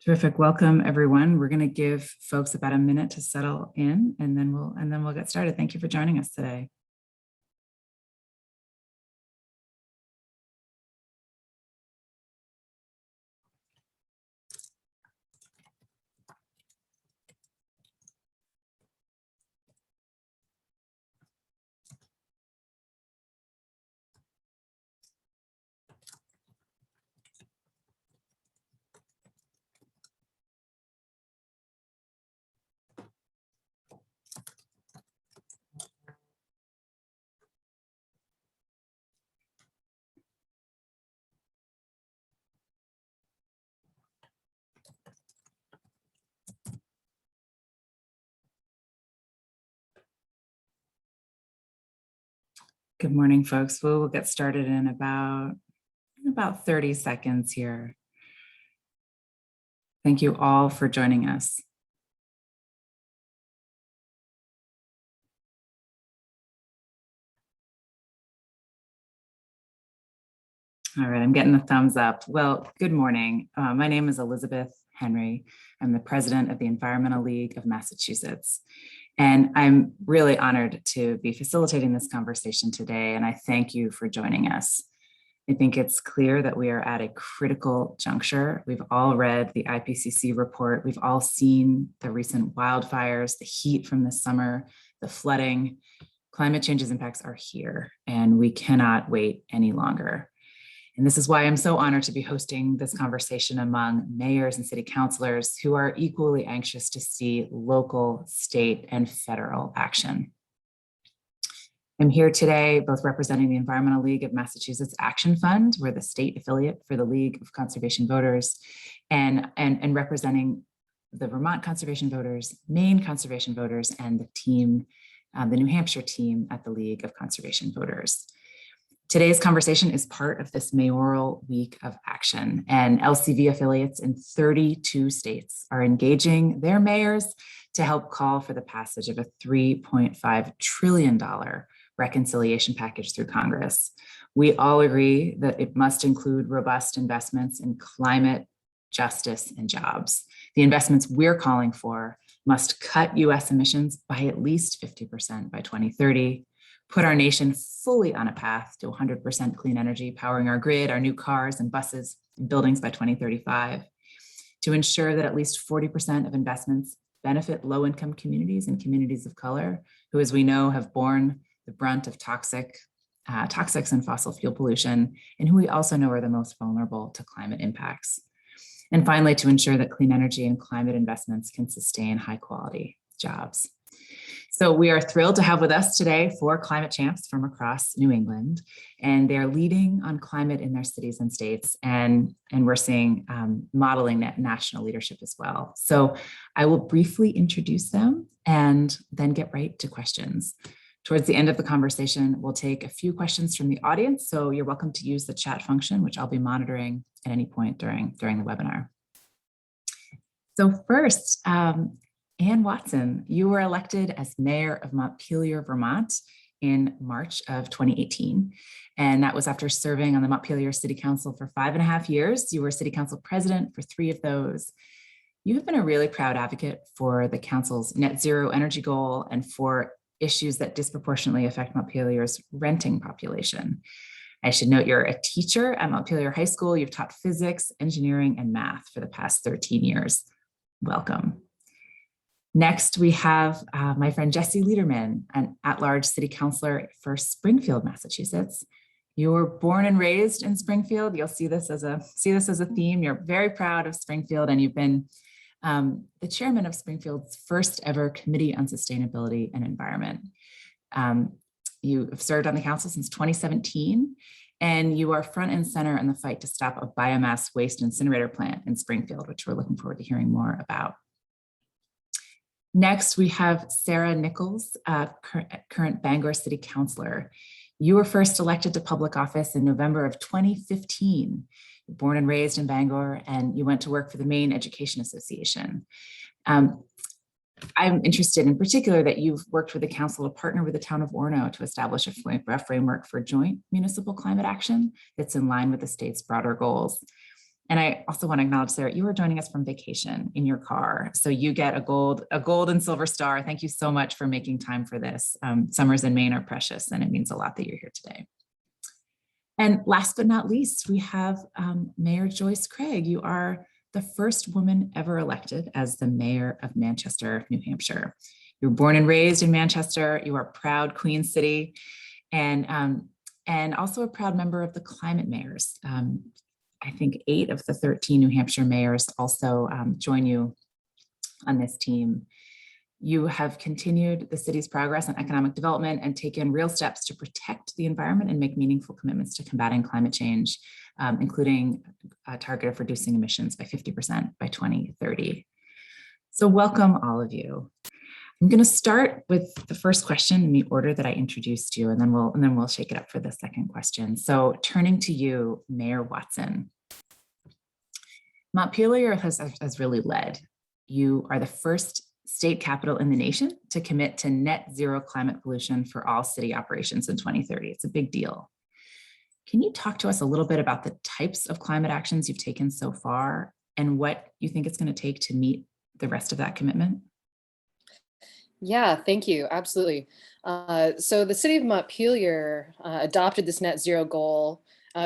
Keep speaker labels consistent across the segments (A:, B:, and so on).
A: Terrific. Welcome, everyone. We're going to give folks about a minute to settle in, and then we'll get started. Thank you for joining us today. Good morning, folks. We'll get started in about 30 seconds here. Thank you all for joining us. All right, I'm getting the thumbs up. Well, good morning. My name is Elizabeth Henry. I'm the president of the Environmental League of Massachusetts. And I'm really honored to be facilitating this conversation today, and I thank you for joining us. I think it's clear that we are at a critical juncture. We've all read the IPCC report. We've all seen the recent wildfires, the heat from this summer, the flooding. Climate change's impacts are here, and we cannot wait any longer. And this is why I'm so honored to be hosting this conversation among mayors and city councilors who are equally anxious to see local, state, and federal action. I'm here today both representing the Environmental League of Massachusetts Action Fund, we're the state affiliate for the League of Conservation Voters, and representing the Vermont Conservation Voters, Maine Conservation Voters, and the team, the New Hampshire team at the League of Conservation Voters. Today's conversation is part of this mayoral week of action, and LCV affiliates in 32 states are engaging their mayors to help call for the passage of a $3.5 trillion reconciliation package through Congress. We all agree that it must include robust investments in climate, justice, and jobs. The investments we're calling for must cut US emissions by at least 50% by 2030, put our nation fully on a path to 100% clean energy, powering our grid, our new cars and buses and buildings by 2035, to ensure that at least 40% of investments benefit low-income communities and communities of color, who, as we know, have borne the brunt of toxics and fossil fuel pollution, and who we also know are the most vulnerable to climate impacts. And finally, to ensure that clean energy and climate investments can sustain high-quality jobs. So we are thrilled to have with us today 4 climate champs from across New England, and they're leading on climate in their cities and states, and we're seeing modeling national leadership as well. So I will briefly introduce them and then get right to questions. Towards the end of the conversation, we'll take a few questions from the audience, so you're welcome to use the chat function, which I'll be monitoring at any point during the webinar. So first, Ann Watson, you were elected as mayor of Montpelier, Vermont in March of 2018. And that was after serving on the Montpelier City Council for 5.5 years. You were city council president for 3 of those. You have been a really proud advocate for the council's net zero energy goal and for issues that disproportionately affect Montpelier's renting population. I should note you're a teacher at Montpelier High School. You've taught physics, engineering, and math for the past 13 years. Welcome. Next, we have my friend Jesse Lederman, an at-large city councilor for Springfield, Massachusetts. You were born and raised in Springfield. You'll see this as a theme. You're very proud of Springfield, and you've been the chairman of Springfield's first ever Committee on Sustainability and Environment. You have served on the council since 2017, and you are front and center in the fight to stop a biomass waste incinerator plant in Springfield, which we're looking forward to hearing more about. Next, we have Sarah Nichols, current Bangor City Councilor. You were first elected to public office in November of 2015. You're born and raised in Bangor, and you went to work for the Maine Education Association. I'm interested in particular that you've worked with the council to partner with the town of Orono to establish a framework for joint municipal climate action that's in line with the state's broader goals. And I also want to acknowledge, Sarah, you are joining us from vacation in your car. So you get a gold and silver star. Thank you so much for making time for this. Summers in Maine are precious, and it means a lot that you're here today. And last but not least, we have Mayor Joyce Craig. You are the first woman ever elected as the mayor of Manchester, New Hampshire. You were born and raised in Manchester. You are a proud Queen City, and also a proud member of the Climate Mayors. I think 8 of the 13 New Hampshire mayors also join you on this team. You have continued the city's progress on economic development and taken real steps to protect the environment and make meaningful commitments to combating climate change, including a target of reducing emissions by 50% by 2030. So welcome all of you. I'm going to start with the first question in the order that I introduced you, and then we'll shake it up for the second question. So turning to you, Mayor Watson. Montpelier has really led. You are the first state capital in the nation to commit to net zero climate pollution for all city operations in 2030. It's a big deal. Can you talk to us a little bit about the types of climate actions you've taken so far and what you think it's going to take to meet the rest of that commitment?
B: Yeah, thank you. Absolutely. So the city of Montpelier adopted this net zero goal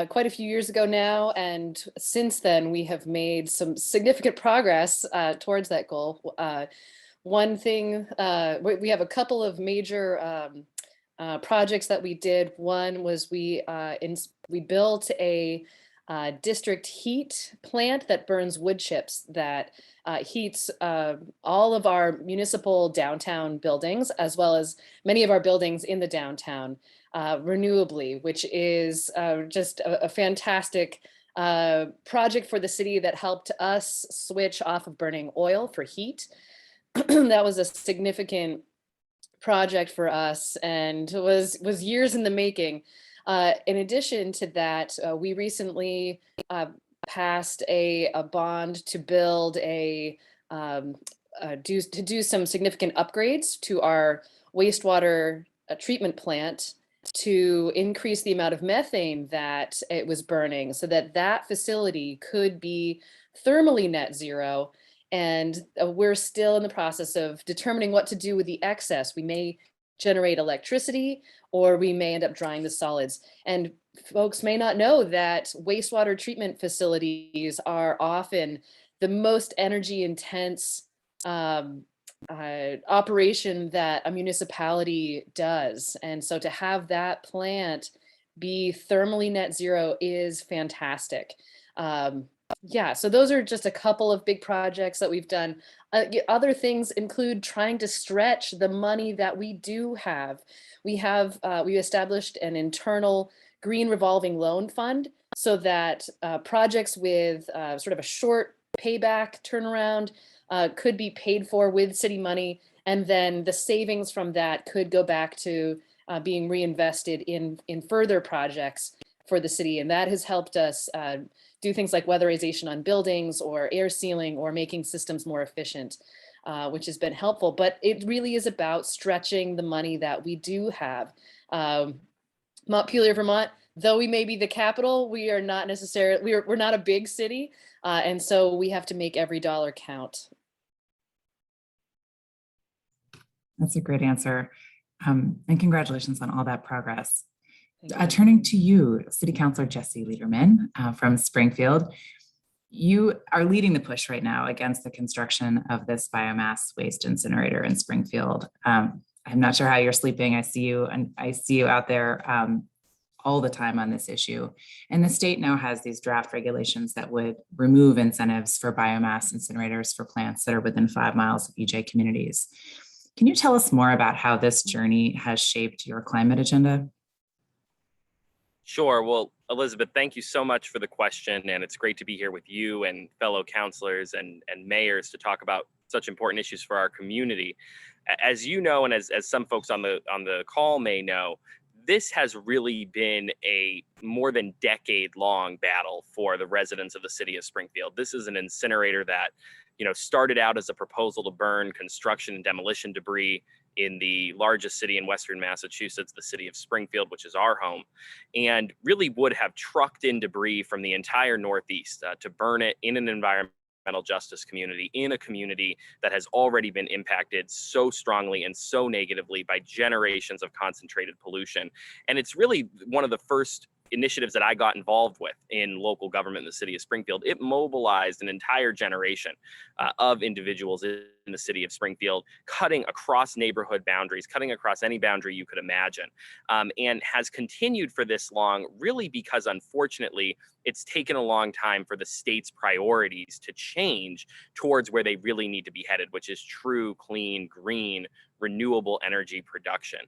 B: quite a few years ago now. And since then, we have made some significant progress towards that goal. One thing, we have a couple of major projects that we did. One was we built a district heat plant that burns wood chips that heats all of our municipal downtown buildings, as well as many of our buildings in the downtown renewably, which is just a fantastic project for the city that helped us switch off of burning oil for heat. That was a significant project for us and was years in the making. In addition to that, we recently passed a bond to build do some significant upgrades to our wastewater treatment plant to increase the amount of methane that it was burning, so that that facility could be thermally net zero. And we're still in the process of determining what to do with the excess. We may generate electricity, or we may end up drying the solids. And folks may not know that wastewater treatment facilities are often the most energy intense operation that a municipality does. And so to have that plant be thermally net zero is fantastic. Yeah, so those are just a couple of big projects that we've done. Other things include trying to stretch the money that we do have. We established an internal green revolving loan fund so that projects with sort of a short payback turnaround could be paid for with city money, and then the savings from that could go back to being reinvested in further projects for the city. And that has helped us do things like weatherization on buildings or air sealing or making systems more efficient, which has been helpful. But it really is about stretching the money that we do have. Montpelier, Vermont, though we may be the capital, we are not necessarily, we're not a big city. And so we have to make every dollar count.
A: That's a great answer. And congratulations on all that progress. Turning to you, City Councilor Jesse Lederman from Springfield. You are leading the push right now against the construction of this biomass waste incinerator in Springfield. I'm not sure how you're sleeping. I see you out there all the time on this issue. And the state now has these draft regulations that would remove incentives for biomass incinerators for plants that are within 5 miles of EJ communities. Can you tell us more about how this journey has shaped your climate agenda?
C: Sure. Well, Elizabeth, thank you so much for the question. And it's great to be here with you and fellow councilors and mayors to talk about such important issues for our community. As you know, and as some folks on the call may know, this has really been a more than decade-long battle for the residents of the city of Springfield. This is an incinerator that, started out as a proposal to burn construction and demolition debris in the largest city in Western Massachusetts, the city of Springfield, which is our home, and really would have trucked in debris from the entire Northeast to burn it in an environmental justice community, in a community that has already been impacted so strongly and so negatively by generations of concentrated pollution. And it's really one of the first initiatives that I got involved with in local government in the city of Springfield. It mobilized an entire generation of individuals in the city of Springfield, cutting across neighborhood boundaries, cutting across any boundary you could imagine, and has continued for this long, really because unfortunately, it's taken a long time for the state's priorities to change towards where they really need to be headed, which is true, clean, green, renewable energy production.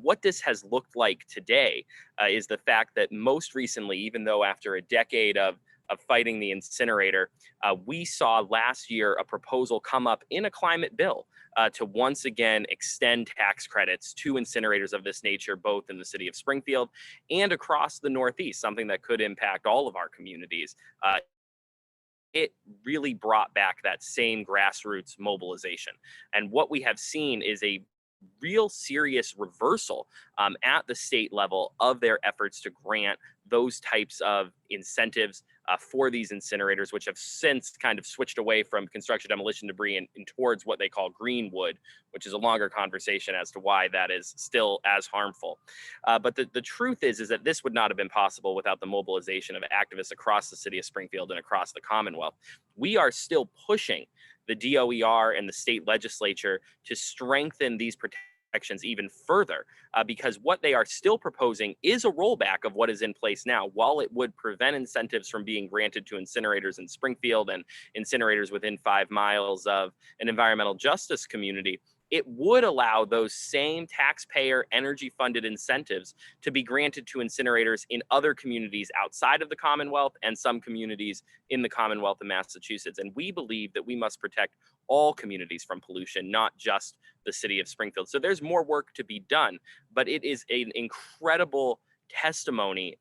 C: What this has looked like today is the fact that most recently, even though after a decade of fighting the incinerator, we saw last year a proposal come up in a climate bill to once again extend tax credits to incinerators of this nature, both in the city of Springfield and across the Northeast, something that could impact all of our communities. It really brought back that same grassroots mobilization. And what we have seen is a real serious reversal at the state level of their efforts to grant those types of incentives for these incinerators, which have since kind of switched away from construction demolition debris and towards what they call green wood, which is a longer conversation as to why that is still as harmful. But the truth is that this would not have been possible without the mobilization of activists across the city of Springfield and across the Commonwealth. We are still pushing the DOER and the state legislature to strengthen these protections even further, because what they are still proposing is a rollback of what is in place now. While it would prevent incentives from being granted to incinerators in Springfield and incinerators within 5 miles of an environmental justice community, it would allow those same taxpayer energy funded incentives to be granted to incinerators in other communities outside of the Commonwealth and some communities in the Commonwealth of Massachusetts. And we believe that we must protect all communities from pollution, not just the city of Springfield. So there's more work to be done, but it is an incredible testimony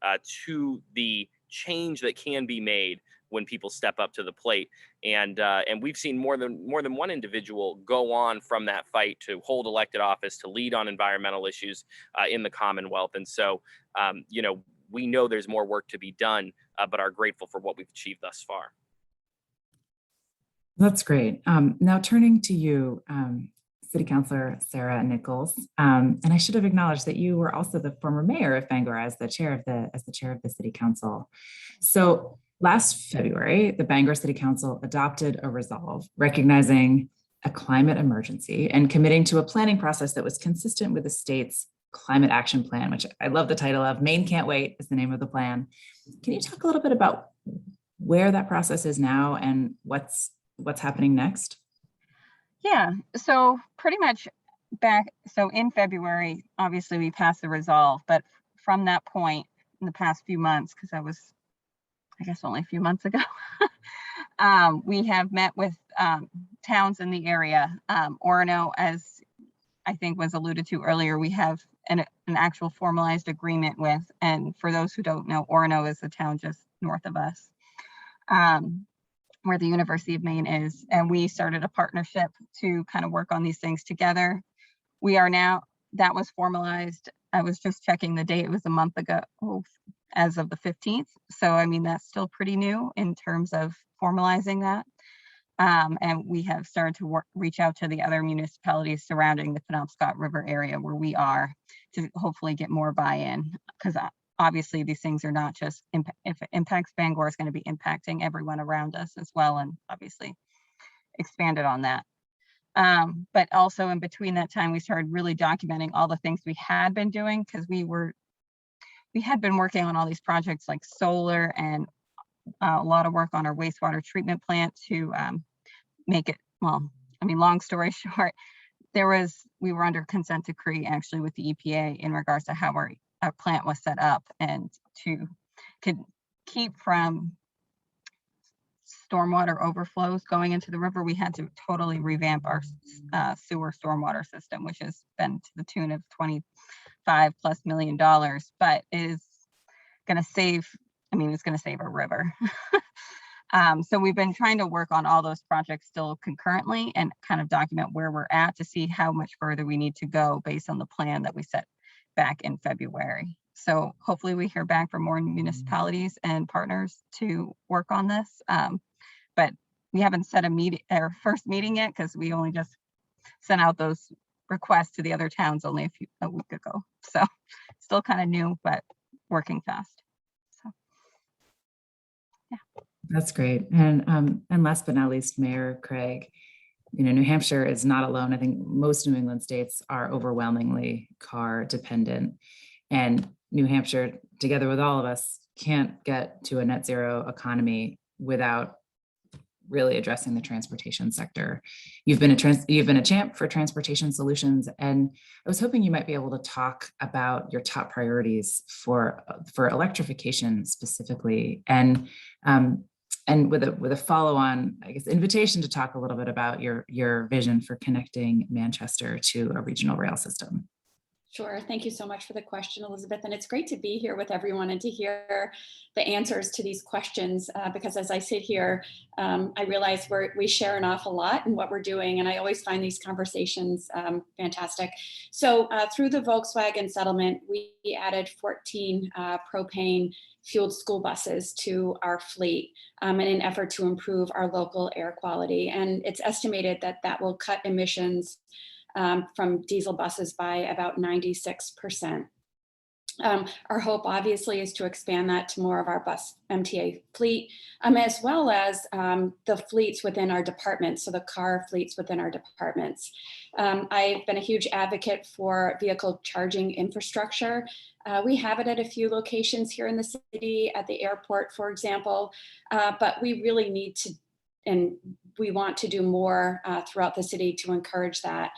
C: to the change that can be made when people step up to the plate. And we've seen more than one individual go on from that fight to hold elected office, to lead on environmental issues in the Commonwealth. And so, we know there's more work to be done, but are grateful for what we've achieved thus far.
A: That's great. Now turning to you, City Councilor Sarah Nichols, and I should have acknowledged that you were also the former mayor of Bangor as the chair of the City Council. So last February, the Bangor City Council adopted a resolve recognizing a climate emergency and committing to a planning process that was consistent with the state's climate action plan, which I love the title of. Maine Can't Wait is the name of the plan. Can you talk a little bit about where that process is now and what's happening next?
D: Yeah, so pretty much in February, obviously we passed the resolve, but from that point in the past few months, because that was, I guess, only a few months ago, we have met with towns in the area. Orono, as I think was alluded to earlier, we have an actual formalized agreement with, and for those who don't know, Orono is the town just north of us, where the University of Maine is, and we started a partnership to kind of work on these things together. We are now, that was formalized. I was just checking the date, it was a month ago, as of the 15th. So, I mean, that's still pretty new in terms of formalizing that. And we have started to reach out to the other municipalities surrounding the Penobscot River area where we are to hopefully get more buy-in, because obviously these things are not just, if it impacts Bangor, it's going to be impacting everyone around us as well, and obviously expanded on that. But also in between that time, we started really documenting all the things we had been doing, because we had been working on all these projects like solar and a lot of work on our wastewater treatment plant to make it, well, I mean, long story short, we were under consent decree actually with the EPA in regards to how our plant was set up, and to keep from stormwater overflows going into the river, we had to totally revamp our sewer stormwater system, which has been to the tune of $25+ million, but is going to save, it's going to save our river. So we've been trying to work on all those projects still concurrently and kind of document where we're at to see how much further we need to go based on the plan that we set back in February. So hopefully we hear back from more municipalities and partners to work on this. But we haven't set our first meeting yet because we only just sent out those requests to the other towns only a week ago. So still kind of new, but working fast. So yeah.
A: That's great. And last but not least, Mayor Craig, New Hampshire is not alone. I think most New England states are overwhelmingly car dependent, and New Hampshire, together with all of us, can't get to a net zero economy without really addressing the transportation sector. You've been a champ for transportation solutions, and I was hoping you might be able to talk about your top priorities for electrification specifically, and with a follow-on, I guess, invitation to talk a little bit about your vision for connecting Manchester to a regional rail system.
E: Sure. Thank you so much for the question, Elizabeth. And it's great to be here with everyone and to hear the answers to these questions, because as I sit here, I realize we share an awful lot in what we're doing. And I always find these conversations fantastic. So through the Volkswagen settlement, we added 14 propane fueled school buses to our fleet in an effort to improve our local air quality. And it's estimated that that will cut emissions from diesel buses by about 96%. Our hope obviously is to expand that to more of our bus MTA fleet, as well as the fleets within our departments, so the car fleets within our departments. I've been a huge advocate for vehicle charging infrastructure. We have it at a few locations here in the city, at the airport, for example, but we really need to, and we want to do more throughout the city to encourage that.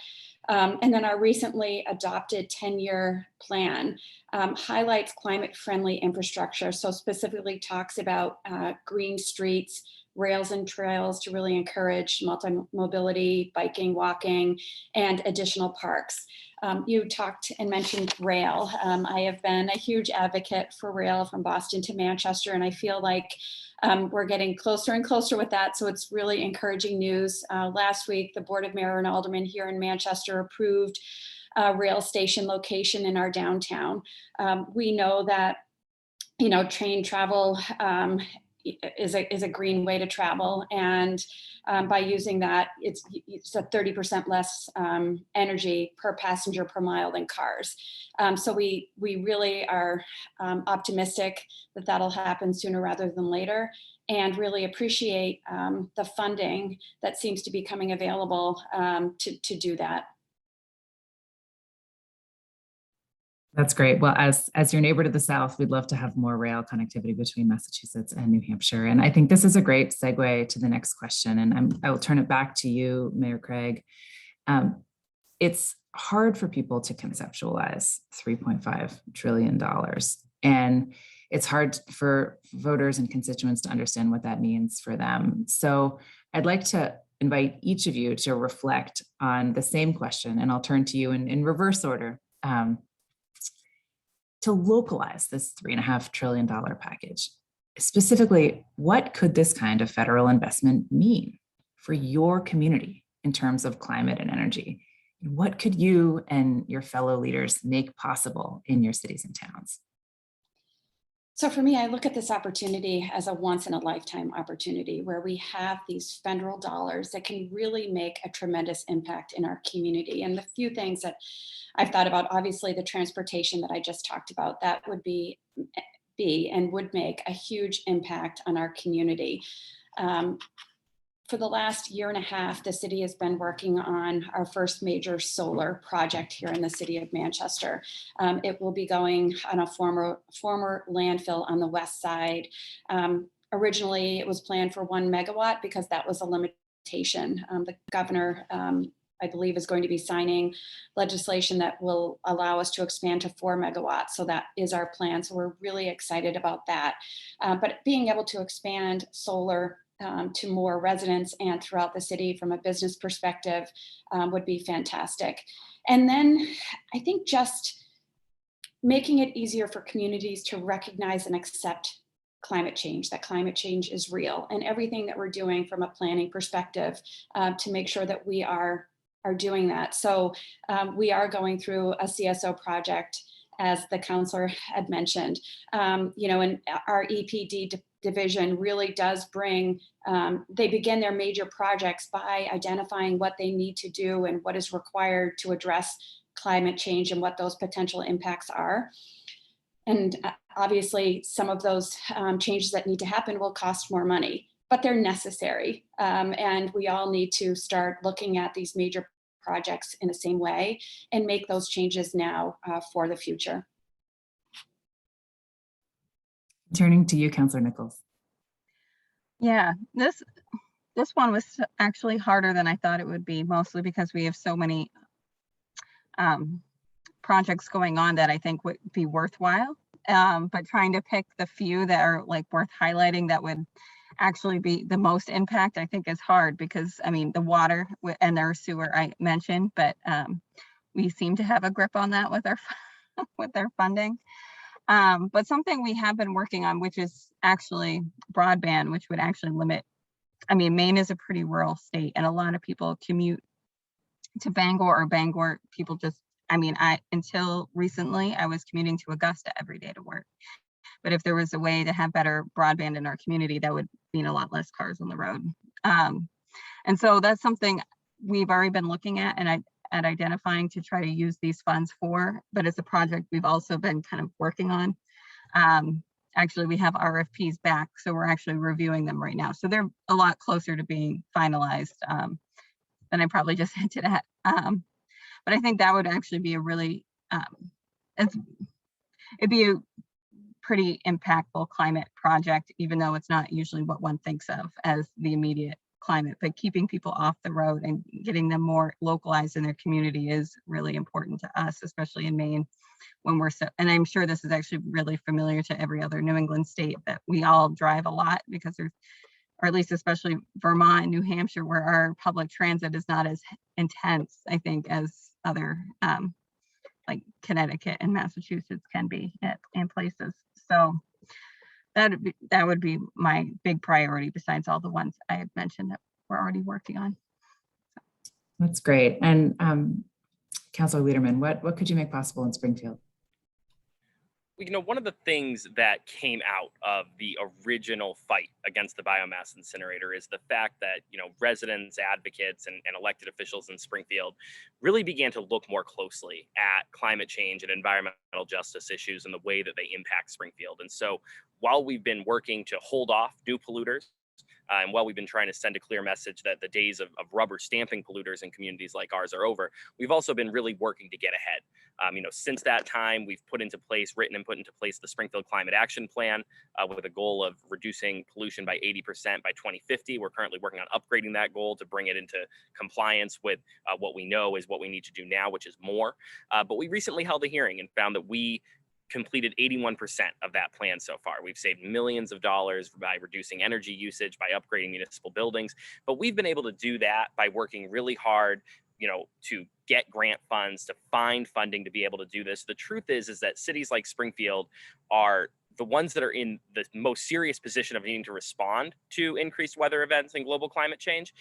E: And then our recently adopted 10-year plan highlights climate-friendly infrastructure. So specifically talks about green streets, rails and trails to really encourage multi-mobility, biking, walking, and additional parks. You talked and mentioned rail. I have been a huge advocate for rail from Boston to Manchester, and I feel like we're getting closer and closer with that. So it's really encouraging news. Last week, the Board of Mayor and Aldermen here in Manchester approved a rail station location in our downtown. We know that, train travel is a green way to travel, and by using that, it's a 30% less energy per passenger per mile than cars. So we really are optimistic that that'll happen sooner rather than later, and really appreciate the funding that seems to be coming available to do that.
A: That's great. Well, as your neighbor to the south, we'd love to have more rail connectivity between Massachusetts and New Hampshire. And I think this is a great segue to the next question. And I will turn it back to you, Mayor Craig. It's hard for people to conceptualize $3.5 trillion. And it's hard for voters and constituents to understand what that means for them. So I'd like to invite each of you to reflect on the same question, and I'll turn to you in reverse order. To localize this $3.5 trillion package. Specifically, what could this kind of federal investment mean for your community in terms of climate and energy? What could you and your fellow leaders make possible in your cities and towns?
E: So for me, I look at this opportunity as a once in a lifetime opportunity where we have these federal dollars that can really make a tremendous impact in our community. And the few things that I've thought about, obviously the transportation that I just talked about, that would be and would make a huge impact on our community. For the last year and a half, the city has been working on our first major solar project here in the city of Manchester. It will be going on a former landfill on the west side. Originally, it was planned for 1 megawatt because that was a limitation. The governor, I believe, is going to be signing legislation that will allow us to expand to 4 megawatts. So that is our plan. So we're really excited about that. But being able to expand solar to more residents and throughout the city from a business perspective would be fantastic. And then I think just making it easier for communities to recognize and accept climate change, that climate change is real, and everything that we're doing from a planning perspective to make sure that we are doing that. So we are going through a CSO project, as the councilor had mentioned, you know, and our EPD division really does bring, they begin their major projects by identifying what they need to do and what is required to address climate change and what those potential impacts are. And obviously some of those changes that need to happen will cost more money, but they're necessary. And we all need to start looking at these major projects in the same way and make those changes now for the future.
A: Turning to you, Councilor Nichols.
D: Yeah, this one was actually harder than I thought it would be, mostly because we have so many projects going on that I think would be worthwhile. But trying to pick the few that are like worth highlighting that would actually be the most impact, I think is hard, because I mean, the water and our sewer I mentioned, but we seem to have a grip on that with our with our funding. But something we have been working on, which is actually broadband, which would actually limit, I mean, Maine is a pretty rural state and a lot of people commute to Bangor, or Bangor people just, I mean, until recently I was commuting to Augusta every day to work. But if there was a way to have better broadband in our community, that would mean a lot less cars on the road. And so that's something we've already been looking at and at identifying to try to use these funds for, but it's a project we've also been kind of working on. Actually, we have RFPs back, so we're actually reviewing them right now. So they're a lot closer to being finalized than I probably just hinted at. But I think that would actually be a really, it'd be a pretty impactful climate project, even though it's not usually what one thinks of as the immediate climate, but keeping people off the road and getting them more localized in their community is really important to us, especially in Maine, when we're so, and I'm sure this is actually really familiar to every other New England state, that we all drive a lot because there's, or at least especially Vermont and New Hampshire, where our public transit is not as intense, I think, as other like Connecticut and Massachusetts can be in places. So that would be my big priority, besides all the ones I have mentioned that we're already working on.
A: That's great. And Councilor Liederman, what could you make possible in Springfield?
C: You know, one of the things that came out of the original fight against the biomass incinerator is the fact that, you know, residents, advocates, and elected officials in Springfield really began to look more closely at climate change and environmental justice issues and the way that they impact Springfield. And so while we've been working to hold off new polluters, and while we've been trying to send a clear message that the days of rubber stamping polluters in communities like ours are over, we've also been really working to get ahead. You know, since that time, we've written and put into place the Springfield Climate Action Plan with a goal of reducing pollution by 80% by 2050. We're currently working on upgrading that goal to bring it into compliance with what we know is what we need to do now, which is more. But we recently held a hearing and found that we completed 81% of that plan so far. We've saved millions of dollars by reducing energy usage, by upgrading municipal buildings, but we've been able to do that by working really hard, you know, to get grant funds, to find funding to be able to do this. The truth is that cities like Springfield are the ones that are in the most serious position of needing to respond to increased weather events and global climate change,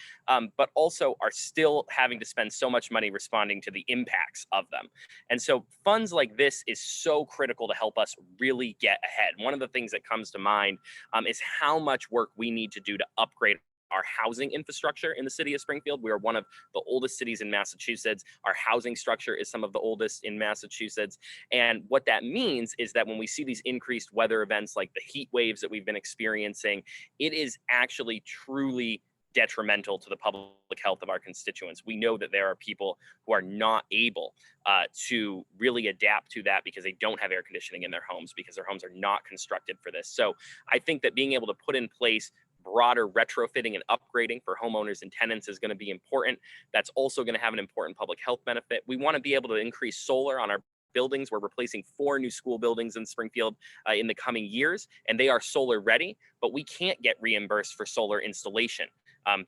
C: but also are still having to spend so much money responding to the impacts of them. And so funds like this is so critical to help us really get ahead. One of the things that comes to mind is how much work we need to do to upgrade our housing infrastructure in the city of Springfield. We are one of the oldest cities in Massachusetts. Our housing structure is some of the oldest in Massachusetts. And what that means is that when we see these increased weather events like the heat waves that we've been experiencing, it is actually truly detrimental to the public health of our constituents. We know that there are people who are not able to really adapt to that because they don't have air conditioning in their homes, because their homes are not constructed for this. So I think that being able to put in place broader retrofitting and upgrading for homeowners and tenants is going to be important. That's also going to have an important public health benefit. We want to be able to increase solar on our buildings. We're replacing 4 new school buildings in Springfield in the coming years, and they are solar ready, but we can't get reimbursed for solar installation.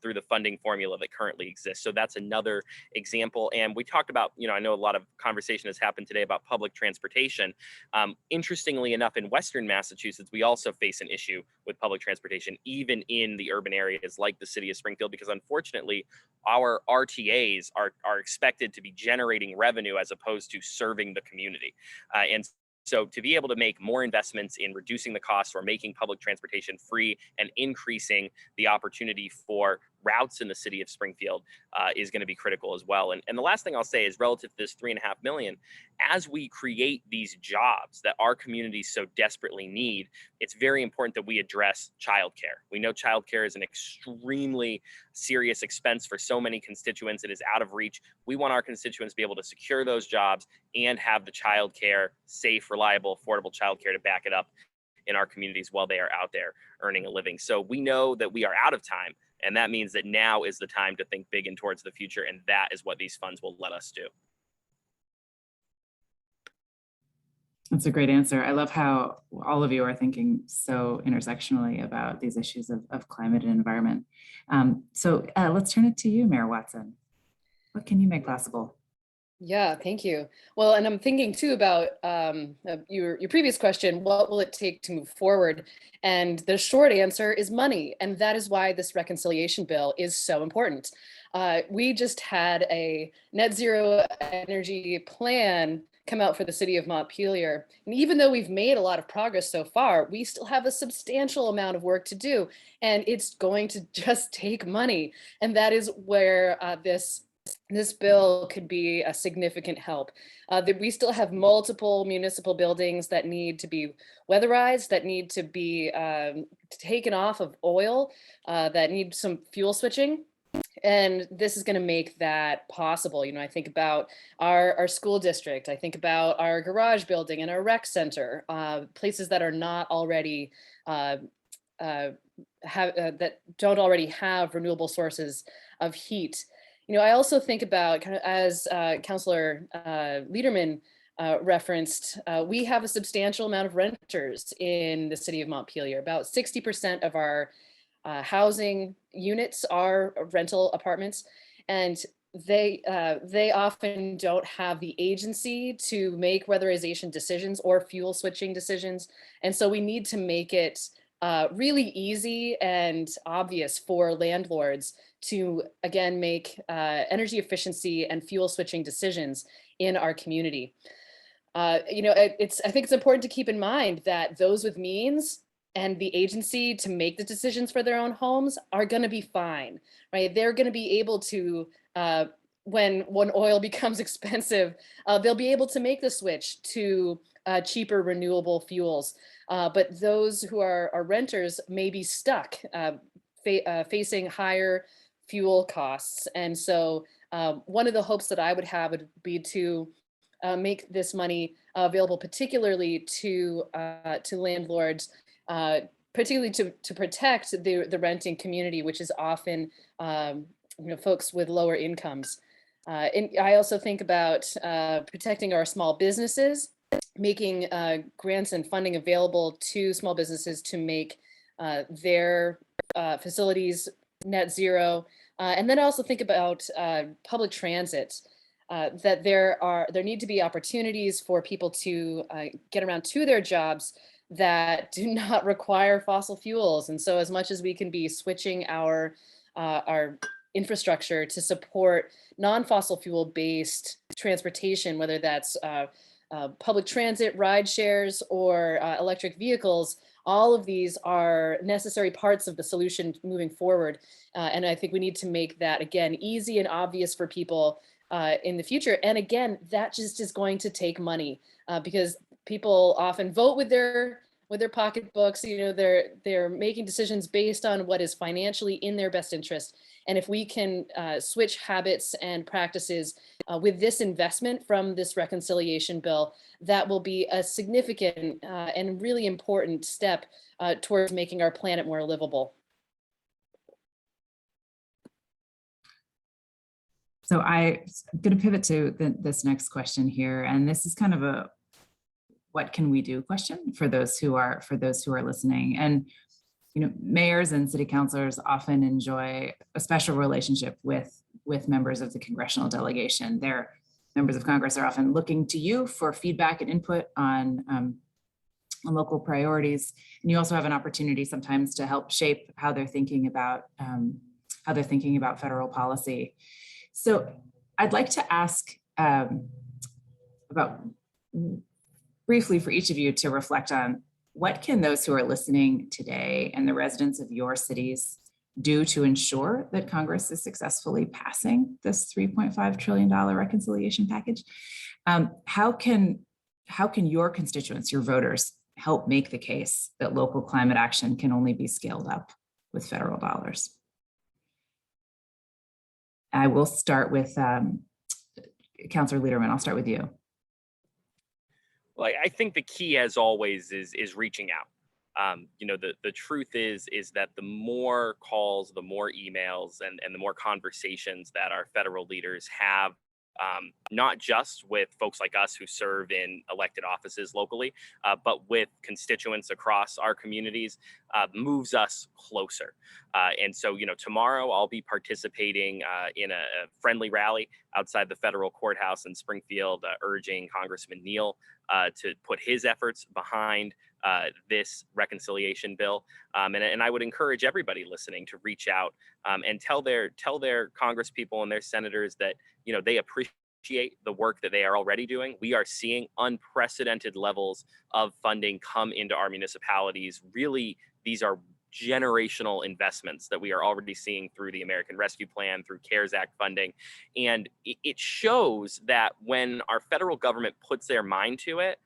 C: through the funding formula that currently exists. So that's another example. And we talked about, I know a lot of conversation has happened today about public transportation. Interestingly enough, in Western Massachusetts, we also face an issue with public transportation, even in the urban areas like the city of Springfield, because unfortunately, our RTAs are expected to be generating revenue as opposed to serving the community. And so to be able to make more investments in reducing the costs or making public transportation free and increasing the opportunity for routes in the city of Springfield is going to be critical as well. And the last thing I'll say is relative to this $3.5 million, as we create these jobs that our communities so desperately need, it's very important that we address childcare. We know childcare is an extremely serious expense for so many constituents. It is out of reach. We want our constituents to be able to secure those jobs and have the childcare, safe, reliable, affordable childcare to back it up in our communities while they are out there earning a living. So we know that we are out of time. And that means that now is the time to think big and towards the future. And that is what these funds will let us do.
A: That's a great answer. I love how all of you are thinking so intersectionally about these issues of climate and environment. So let's turn it to you, Mayor Watson. What can you make possible?
B: Yeah, thank you. Well, and I'm thinking too about your previous question, what will it take to move forward? And the short answer is money. And that is why this reconciliation bill is so important. We just had a net zero energy plan come out for the city of Montpelier. And even though we've made a lot of progress so far, we still have a substantial amount of work to do. And it's going to just take money. And that is where this bill could be a significant help. That we still have multiple municipal buildings that need to be weatherized, that need to be taken off of oil, that need some fuel switching. And this is going to make that possible. I think about our school district. I think about our garage building and our rec center, places that are not already that don't already have renewable sources of heat. I also think about, kind of as Councilor Liederman referenced, we have a substantial amount of renters in the city of Montpelier. About 60% of our housing units are rental apartments, and they often don't have the agency to make weatherization decisions or fuel switching decisions. And so we need to make it really easy and obvious for landlords to, again, make energy efficiency and fuel switching decisions in our community. I think it's important to keep in mind that those with means and the agency to make the decisions for their own homes are going to be fine, right? They're going to be able to, when oil becomes expensive, they'll be able to make the switch to cheaper renewable fuels. But those who are renters may be stuck facing higher fuel costs. And so one of the hopes that I would have would be to make this money available, particularly to landlords, particularly to protect the renting community, which is often folks with lower incomes. And I also think about protecting our small businesses, making grants and funding available to small businesses to make their facilities net zero. And then I also think about public transit, that there need to be opportunities for people to get around to their jobs that do not require fossil fuels. And so as much as we can be switching our infrastructure to support non-fossil fuel based transportation, whether that's public transit, ride shares, or electric vehicles, all of these are necessary parts of the solution moving forward. And I think we need to make that, again, easy and obvious for people in the future. And again, that just is going to take money because people often vote with their pocketbooks. They're making decisions based on what is financially in their best interest. And if we can switch habits and practices with this investment from this reconciliation bill, that will be a significant and really important step towards making our planet more livable.
A: So I'm going to pivot to this next question here, and this is kind of a what can we do question for those who are listening. And mayors and city councilors often enjoy a special relationship with members of the congressional delegation. Their members of Congress are often looking to you for feedback and input on local priorities. And you also have an opportunity sometimes to help shape how they're thinking about federal policy. So I'd like to ask about briefly for each of you to reflect on what can those who are listening today and the residents of your cities do to ensure that Congress is successfully passing this $3.5 trillion reconciliation package? How can your constituents, your voters, help make the case that local climate action can only be scaled up with federal dollars? I will start with Councilor Lederman. I'll start with you.
C: Well, I think the key, as always, is reaching out. The truth is that the more calls, the more emails, and the more conversations that our federal leaders have, not just with folks like us who serve in elected offices locally, but with constituents across our communities, moves us closer. And so, tomorrow I'll be participating in a friendly rally outside the federal courthouse in Springfield, urging Congressman Neal to put his efforts behind this reconciliation bill. And I would encourage everybody listening to reach out and tell their congresspeople and their senators that, they appreciate the work that they are already doing. We are seeing unprecedented levels of funding come into our municipalities. Really, these are generational investments that we are already seeing through the American Rescue Plan, through CARES Act funding. And it shows that when our federal government puts their mind to it,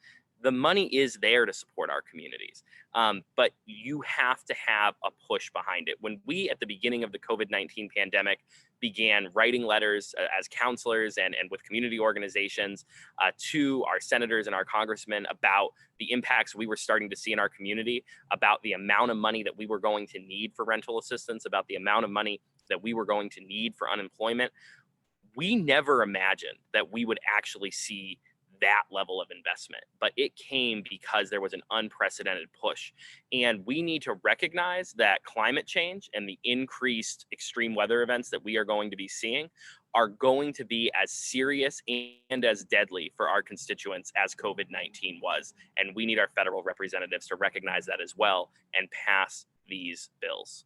C: the money is there to support our communities. But you have to have a push behind it. When we, at the beginning of the COVID-19 pandemic, began writing letters as counselors and with community organizations to our senators and our congressmen about the impacts we were starting to see in our community, about the amount of money that we were going to need for rental assistance, about the amount of money that we were going to need for unemployment, we never imagined that we would actually see that level of investment, but it came because there was an unprecedented push. And we need to recognize that climate change and the increased extreme weather events that we are going to be seeing are going to be as serious and as deadly for our constituents as COVID-19 was. And we need our federal representatives to recognize that as well and pass these bills.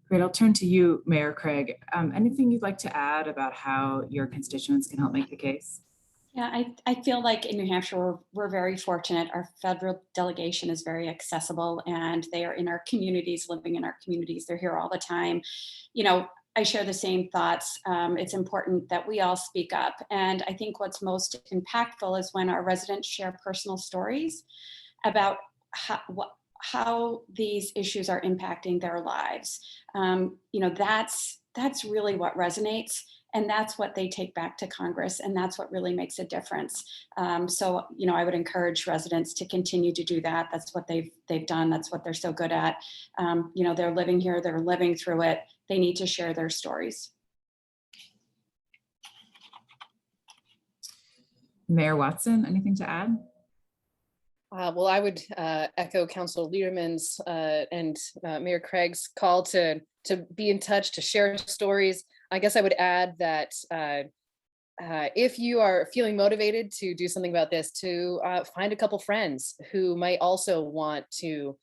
A: Great, I'll turn to you, Mayor Craig. Anything you'd like to add about how your constituents can help make the case?
E: Yeah, I feel like in New Hampshire, we're very fortunate. Our federal delegation is very accessible and they are in our communities, living in our communities. They're here all the time. I share the same thoughts. It's important that we all speak up. And I think what's most impactful is when our residents share personal stories about how these issues are impacting their lives. That's really what resonates, and that's what they take back to Congress, and that's what really makes a difference. So I would encourage residents to continue to do that. That's what they've done. That's what they're so good at. They're living here, they're living through it. They need to share their stories.
A: Mayor Watson, anything to add?
B: Well, I would echo Councilor Lederman's and Mayor Craig's call to be in touch, to share stories. I guess I would add that if you are feeling motivated to do something about this, to find a couple friends who might also want to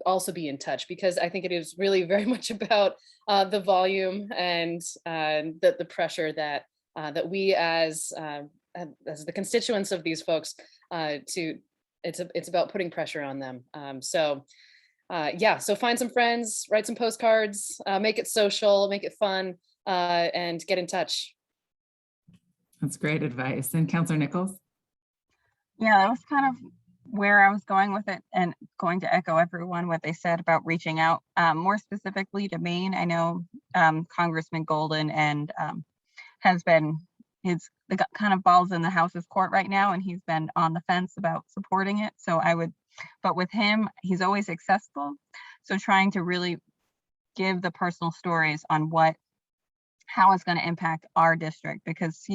B: also be in touch, because I think it is really very much about the volume and the pressure that we as the constituents of these folks it's about putting pressure on them. So find some friends, write some postcards, make it social, make it fun, and get in touch.
A: That's great advice. And Councilor Nichols?
D: Yeah, that was kind of where I was going with it, and going to echo everyone what they said about reaching out, more specifically to Maine. I know Congressman Golden and has been the kind of balls in the House's court right now, and he's been on the fence about supporting it. So but with him, he's always accessible. So trying to really give the personal stories on how it's going to impact our district, because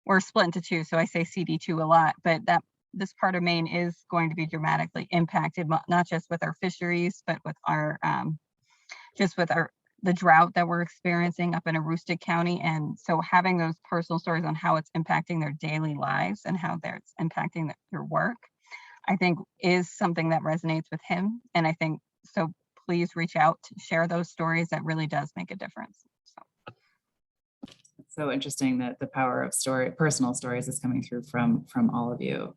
D: we're split into two. So I say CD2 a lot, but that this part of Maine is going to be dramatically impacted, not just with our fisheries, but with our, just with the drought that we're experiencing up in Aroostook County. And so having those personal stories on how it's impacting their daily lives and how it's impacting their work, I think is something that resonates with him. And I think, so please reach out to share those stories. That really does make a difference.
A: So interesting that the power of personal stories is coming through from all of you.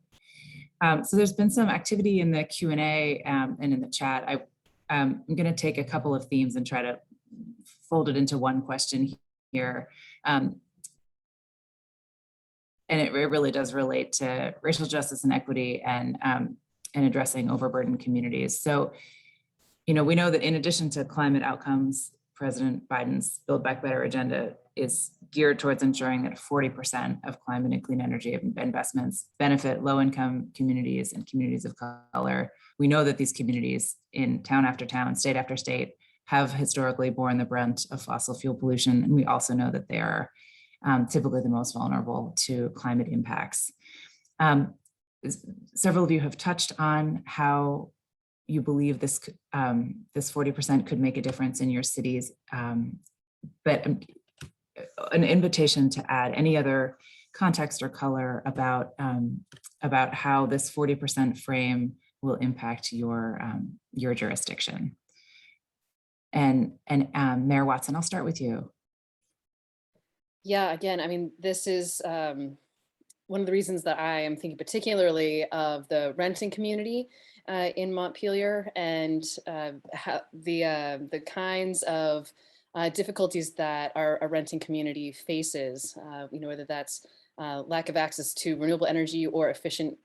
A: So there's been some activity in the Q&A and in the chat. I'm going to take a couple of themes and try to fold it into one question here. And it really does relate to racial justice and equity and addressing overburdened communities. So, we know that in addition to climate outcomes, President Biden's Build Back Better agenda is geared towards ensuring that 40% of climate and clean energy investments benefit low-income communities and communities of color. We know that these communities in town after town, state after state, have historically borne the brunt of fossil fuel pollution. And we also know that they are typically the most vulnerable to climate impacts. Several of you have touched on how you believe this 40% could make a difference in your cities, but an invitation to add any other context or color about how this 40% frame will impact your jurisdiction. And Mayor Watson, I'll start with you.
B: Yeah, again, I mean, this is one of the reasons that I am thinking particularly of the renting community in Montpelier and the kinds of difficulties that our renting community faces, whether that's lack of access to renewable energy or efficient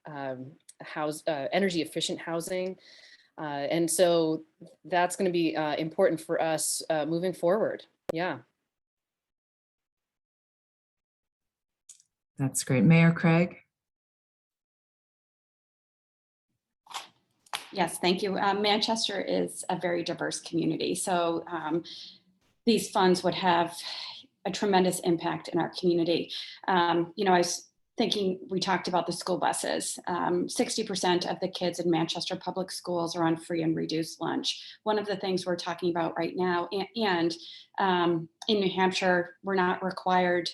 B: energy efficient housing. And so that's going to be important for us moving forward. Yeah.
A: That's great. Mayor Craig.
E: Yes, thank you. Manchester is a very diverse community. So these funds would have a tremendous impact in our community. I was thinking, we talked about the school buses. 60% of the kids in Manchester public schools are on free and reduced lunch. One of the things we're talking about right now, and in New Hampshire, we're not required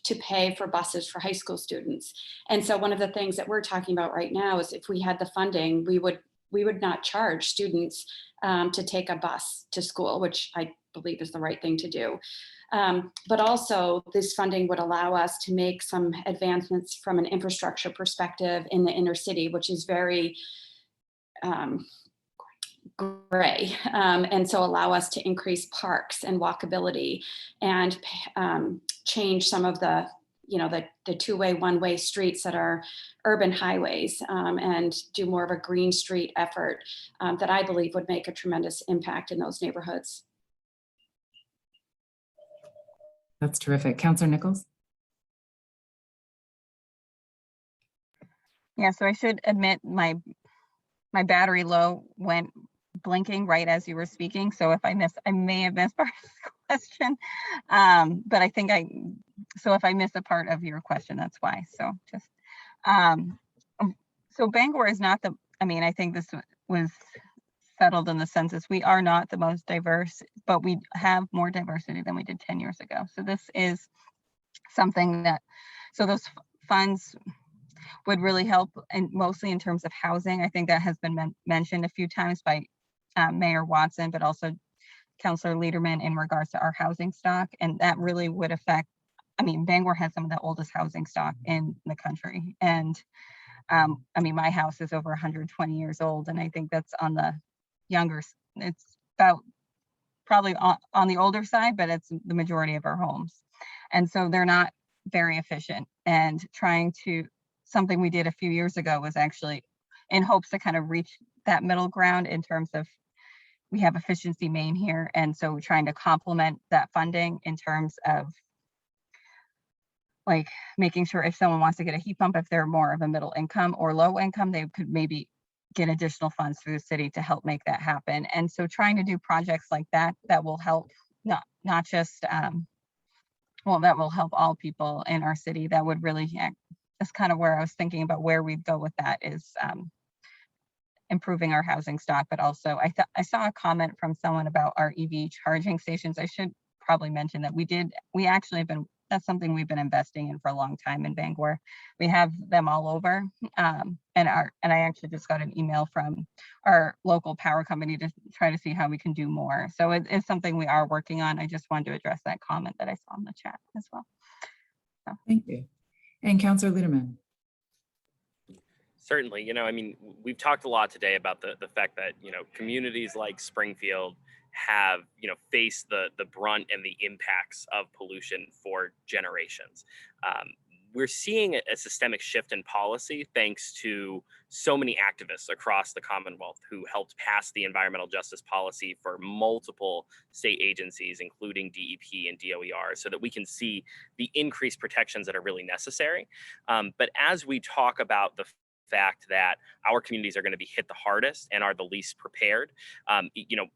E: to pay for buses for high school students. And so one of the things that we're talking about right now is if we had the funding, we would not charge students to take a bus to school, which I believe is the right thing to do. But also this funding would allow us to make some advancements from an infrastructure perspective in the inner city, which is very gray. And so allow us to increase parks and walkability and change some of the two-way, one-way streets that are urban highways and do more of a green street effort that I believe would make a tremendous impact in those neighborhoods.
A: That's terrific. Councilor Nichols.
D: Yeah, so I should admit my battery low went blinking right as you were speaking. So if I may have missed part of the question. But I think so if I miss a part of your question, that's why. So just, so Bangor is not I think this was settled in the census. We are not the most diverse, but we have more diversity than we did 10 years ago. So this is something so those funds would really help, and mostly in terms of housing. I think that has been mentioned a few times by Mayor Watson, but also Councilor Lederman in regards to our housing stock. And that really would affect, Bangor has some of the oldest housing stock in the country. And my house is over 120 years old. And I think that's on the younger, it's about probably on the older side, but it's the majority of our homes. And so they're not very efficient. And something we did a few years ago was actually in hopes to kind of reach that middle ground in terms of, we have Efficiency Maine here. And so we're trying to complement that funding in terms of like making sure if someone wants to get a heat pump, if they're more of a middle income or low income, they could maybe get additional funds through the city to help make that happen. And so trying to do projects like that will help not just, that will help all people in our city. That would really that's kind of where I was thinking about where we'd go with that is improving our housing stock, but also I saw a comment from someone about our EV charging stations. I should probably mention that we actually have been, that's something we've been investing in for a long time in Bangor. We have them all over. And I actually just got an email from our local power company to try to see how we can do more. So it is something we are working on. I just wanted to address that comment that I saw in the chat as well. So.
A: Thank you. And Councilor Liederman.
C: Certainly, I mean, we've talked a lot today about the fact that, communities like Springfield have, faced the brunt and the impacts of pollution for generations. We're seeing a systemic shift in policy thanks to so many activists across the Commonwealth who helped pass the environmental justice policy for multiple state agencies, including DEP and DOER, so that we can see the increased protections that are really necessary. But as we talk about the fact that our communities are going to be hit the hardest and are the least prepared.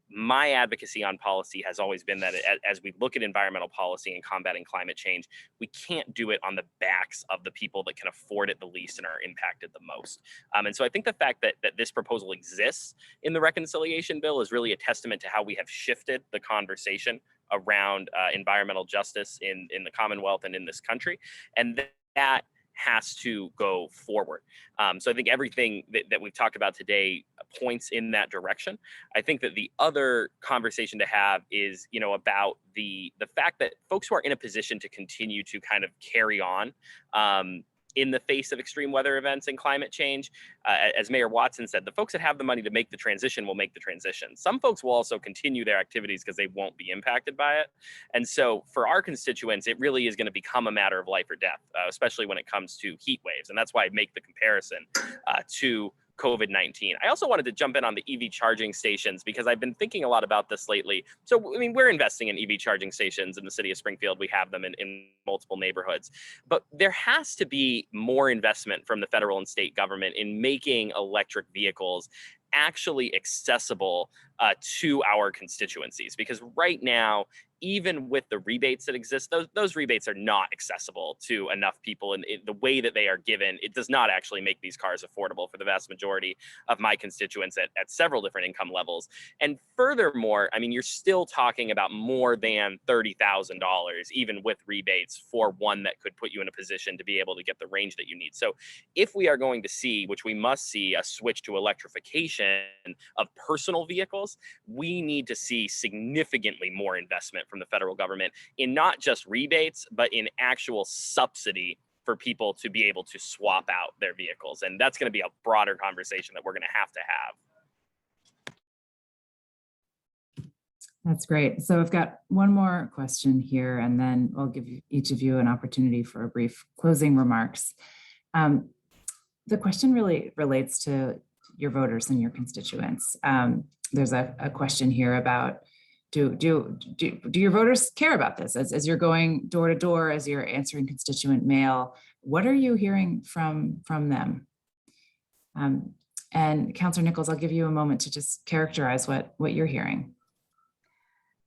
C: My advocacy on policy has always been that as we look at environmental policy and combating climate change, we can't do it on the backs of the people that can afford it the least and are impacted the most. And so I think the fact that this proposal exists in the reconciliation bill is really a testament to how we have shifted the conversation around environmental justice in the Commonwealth and in this country. And that has to go forward. So I think everything that we've talked about today points in that direction. I think that the other conversation to have is, about the fact that folks who are in a position to continue to kind of carry on in the face of extreme weather events and climate change, as Mayor Watson said, the folks that have the money to make the transition will make the transition. Some folks will also continue their activities because they won't be impacted by it. And so for our constituents, it really is going to become a matter of life or death, especially when it comes to heat waves. And that's why I make the comparison to COVID-19. I also wanted to jump in on the EV charging stations because I've been thinking a lot about this lately. So, I mean, we're investing in EV charging stations in the city of Springfield. We have them in multiple neighborhoods, but there has to be more investment from the federal and state government in making electric vehicles actually accessible to our constituencies, because right now, even with the rebates that exist, those rebates are not accessible to enough people, and the way that they are given, it does not actually make these cars affordable for the vast majority of my constituents at several different income levels. And furthermore, I mean, you're still talking about more than $30,000, even with rebates, for one that could put you in a position to be able to get the range that you need. So if we are going to see, which we must see, a switch to electrification of personal vehicles, we need to see significantly more investment from the federal government in not just rebates, but in actual subsidy for people to be able to swap out their vehicles. And that's going to be a broader conversation that we're going to have.
A: That's great. So I've got one more question here, and then I'll give each of you an opportunity for a brief closing remarks. The question really relates to your voters and your constituents. There's a question here about, do your voters care about this? As you're going door to door, as you're answering constituent mail, what are you hearing from them? And Councilor Nichols, I'll give you a moment to just characterize what you're hearing.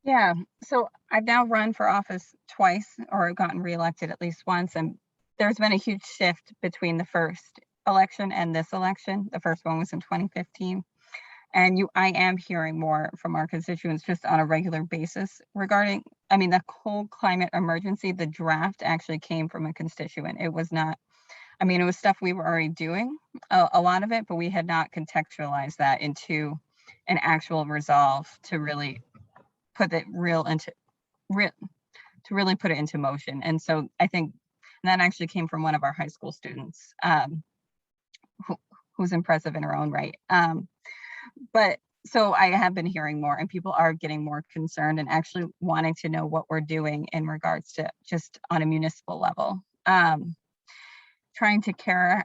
D: Yeah, so I've now run for office twice, or gotten reelected at least once, and there's been a huge shift between the first election and this election. The first one was in 2015. And I am hearing more from our constituents just on a regular basis regarding, I mean, the whole climate emergency, the draft actually came from a constituent. It was not, I mean, it was stuff we were already doing, a lot of it, but we had not contextualized that into an actual resolve to really put it really put it into motion. And so I think that actually came from one of our high school students, who's impressive in her own right. But so I have been hearing more, and people are getting more concerned and actually wanting to know what we're doing in regards to just on a municipal level. Trying to care,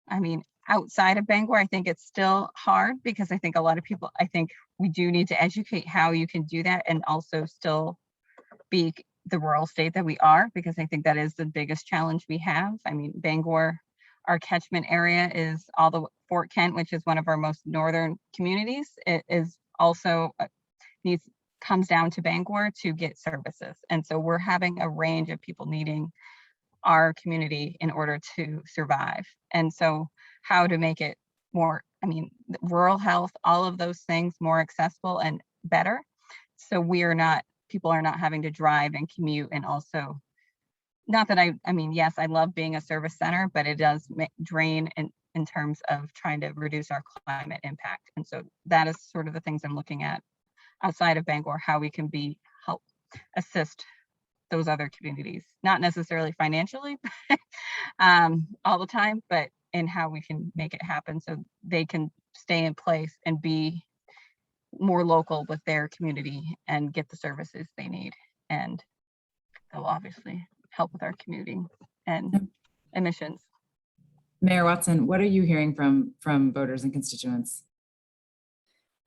D: I mean, outside of Bangor, I think it's still hard because I think a lot of people, I think we do need to educate how you can do that and also still be the rural state that we are, because I think that is the biggest challenge we have. I mean, Bangor, our catchment area is all the Fort Kent, which is one of our most northern communities. It is also comes down to Bangor to get services. And so we're having a range of people needing our community in order to survive. And so how to make it more, I mean, rural health, all of those things more accessible and better. So people are not having to drive and commute. And also, not that I mean, yes, I love being a service center, but it does drain in terms of trying to reduce our climate impact. And so that is sort of the things I'm looking at outside of Bangor, how we can help assist those other communities, not necessarily financially all the time, but in how we can make it happen so they can stay in place and be more local with their community and get the services they need. And they'll obviously help with our commuting and emissions.
A: Mayor Watson, what are you hearing from voters and constituents?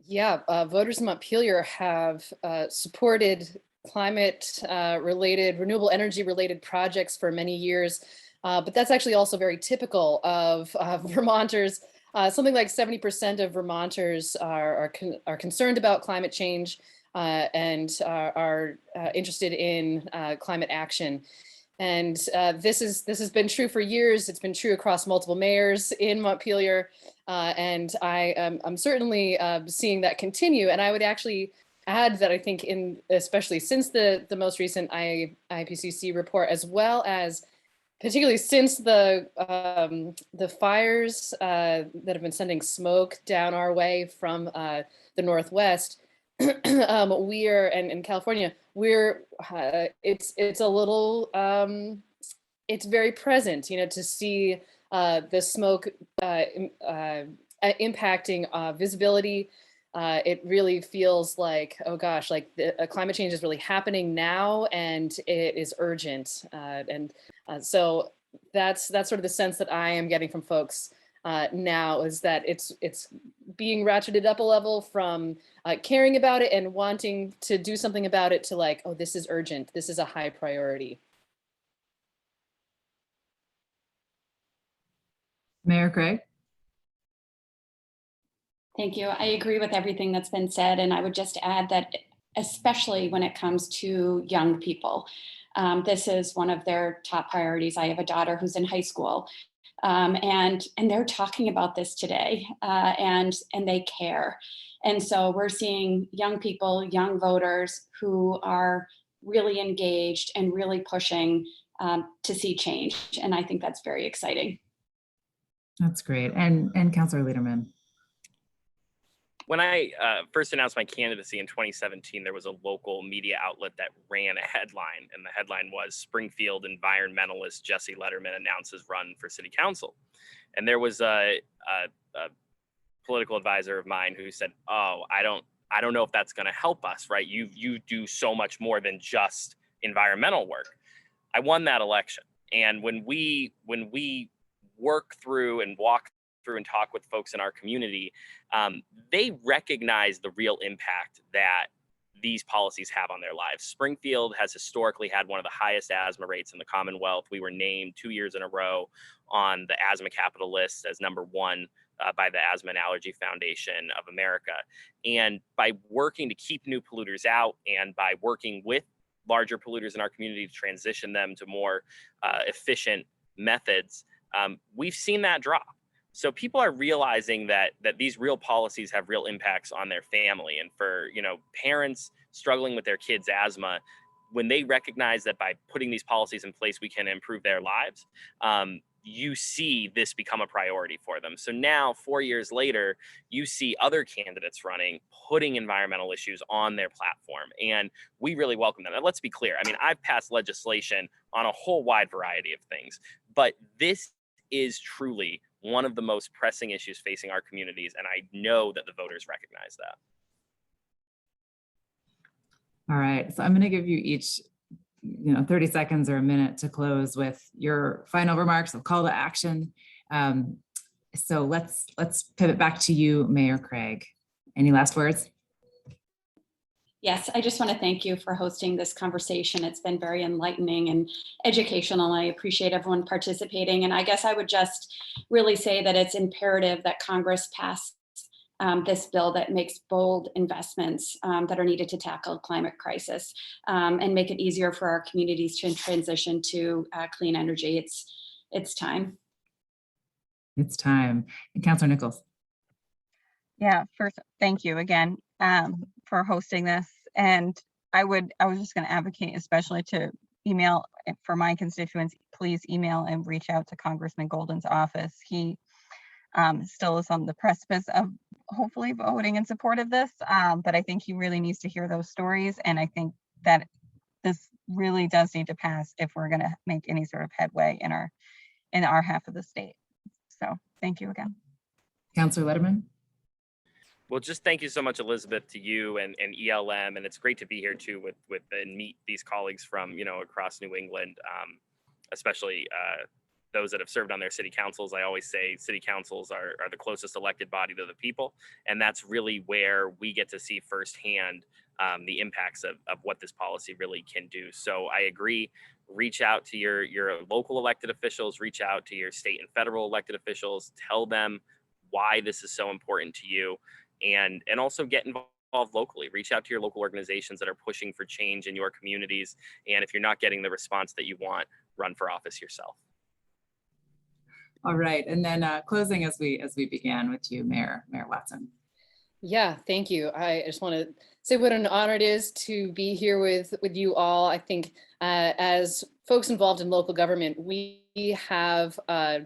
B: Yeah, voters in Montpelier have supported climate related, renewable energy related projects for many years. But that's actually also very typical of Vermonters. Something like 70% of Vermonters are concerned about climate change and are interested in climate action. And this has been true for years. It's been true across multiple mayors in Montpelier. And I'm certainly seeing that continue. And I would actually add that I think especially since the most recent IPCC report, as well as particularly since the fires that have been sending smoke down our way from the Northwest, we are, and in California, it's a little, it's very present, to see the smoke impacting visibility. It really feels like, oh gosh, like the climate change is really happening now, and it is urgent. So that's sort of the sense that I am getting from folks now, is that it's being ratcheted up a level from caring about it and wanting to do something about it to like, oh, this is urgent. This is a high priority.
A: Mayor Craig?
E: Thank you. I agree with everything that's been said. And I would just add that especially when it comes to young people, this is one of their top priorities. I have a daughter who's in high school, and they're talking about this today, and they care. And so we're seeing young people, young voters who are really engaged and really pushing to see change. And I think that's very exciting.
A: That's great. And Councilor Lederman.
C: When I first announced my candidacy in 2017, there was a local media outlet that ran a headline, and the headline was "Springfield environmentalist Jesse Lederman announces run for city council." And there was a political advisor of mine who said, "Oh, I don't know if that's going to help us, right? You do so much more than just environmental work." I won that election, and when we work through and walk through and talk with folks in our community, they recognize the real impact that these policies have on their lives. Springfield has historically had one of the highest asthma rates in the Commonwealth. We were named 2 years in a row on the asthma capital list as #1 by the Asthma and Allergy Foundation of America. And by working to keep new polluters out and by working with larger polluters in our community to transition them to more efficient methods, we've seen that drop. So people are realizing that these real policies have real impacts on their family. And for parents struggling with their kids' asthma, when they recognize that by putting these policies in place, we can improve their lives, you see this become a priority for them. So now, 4 years later, you see other candidates running, putting environmental issues on their platform. And we really welcome them. And let's be clear. I mean, I've passed legislation on a whole wide variety of things, but this is truly one of the most pressing issues facing our communities. And I know that the voters recognize that.
A: All right, so I'm going to give you each 30 seconds or a minute to close with your final remarks of call to action. So let's pivot back to you, Mayor Craig. Any last words?
E: Yes, I just want to thank you for hosting this conversation. It's been very enlightening and educational. I appreciate everyone participating. And I guess I would just really say that it's imperative that Congress pass this bill that makes bold investments that are needed to tackle climate crisis and make it easier for our communities to transition to clean energy. It's time.
A: It's time. And Councilor Nichols.
D: Yeah, first, thank you again for hosting this. And I was just going to advocate, especially to email for my constituents, please email and reach out to Congressman Golden's office. He still is on the precipice of hopefully voting in support of this, but I think he really needs to hear those stories. And I think that this really does need to pass if we're going to make any sort of headway in our half of the state. So thank you again.
A: Councilor Letterman.
C: Well, just thank you so much, Elizabeth, to you and ELM, and it's great to be here too with and meet these colleagues from across New England, especially those that have served on their city councils. I always say city councils are the closest elected body to the people, and that's really where we get to see firsthand the impacts of what this policy really can do. So I agree. Reach out to your local elected officials, reach out to your state and federal elected officials, tell them why this is so important to you, and also get involved locally. Reach out to your local organizations that are pushing for change in your communities. And if you're not getting the response that you want, run for office yourself.
A: All right, and then closing as we began with you, Mayor Watson.
B: Yeah, thank you. I just want to say what an honor it is to be here with you all. I think as folks involved in local government, we have a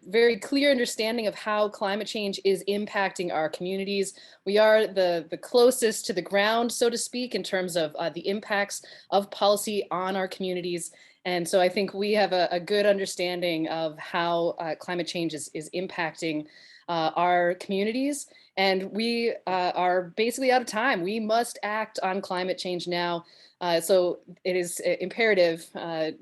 B: very clear understanding of how climate change is impacting our communities. We are the closest to the ground, so to speak, in terms of the impacts of policy on our communities. And so I think we have a good understanding of how climate change is impacting our communities. And we are basically out of time. We must act on climate change now. So it is imperative that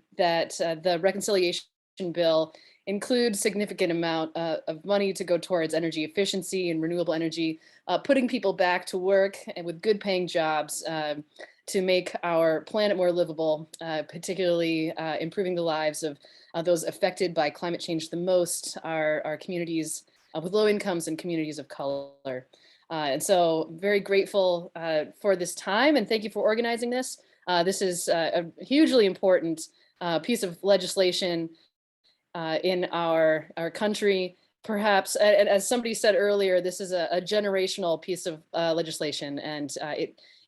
B: the reconciliation bill include significant amount of money to go towards energy efficiency and renewable energy, putting people back to work and with good paying jobs to make our planet more livable, particularly improving the lives of those affected by climate change the most, our communities with low incomes and communities of color. And so very grateful for this time, and thank you for organizing this. This is a hugely important piece of legislation in our country. Perhaps, as somebody said earlier, this is a generational piece of legislation, and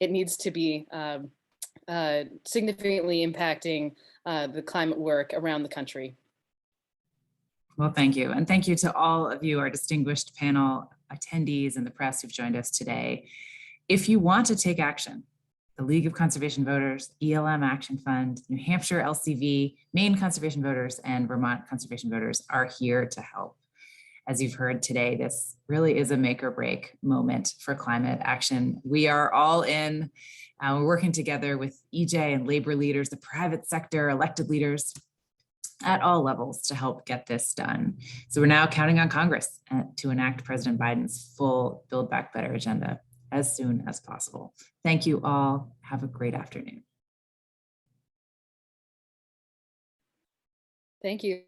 B: it needs to be significantly impacting the climate work around the country.
A: Well, thank you. And thank you to all of you, our distinguished panel attendees and the press who've joined us today. If you want to take action, the League of Conservation Voters, ELM Action Fund, New Hampshire LCV, Maine Conservation Voters, and Vermont Conservation Voters are here to help. As you've heard today, this really is a make or break moment for climate action. We are all in. We're working together with EJ and labor leaders, the private sector, elected leaders at all levels to help get this done. So we're now counting on Congress to enact President Biden's full Build Back Better agenda as soon as possible. Thank you all. Have a great afternoon.
B: Thank you.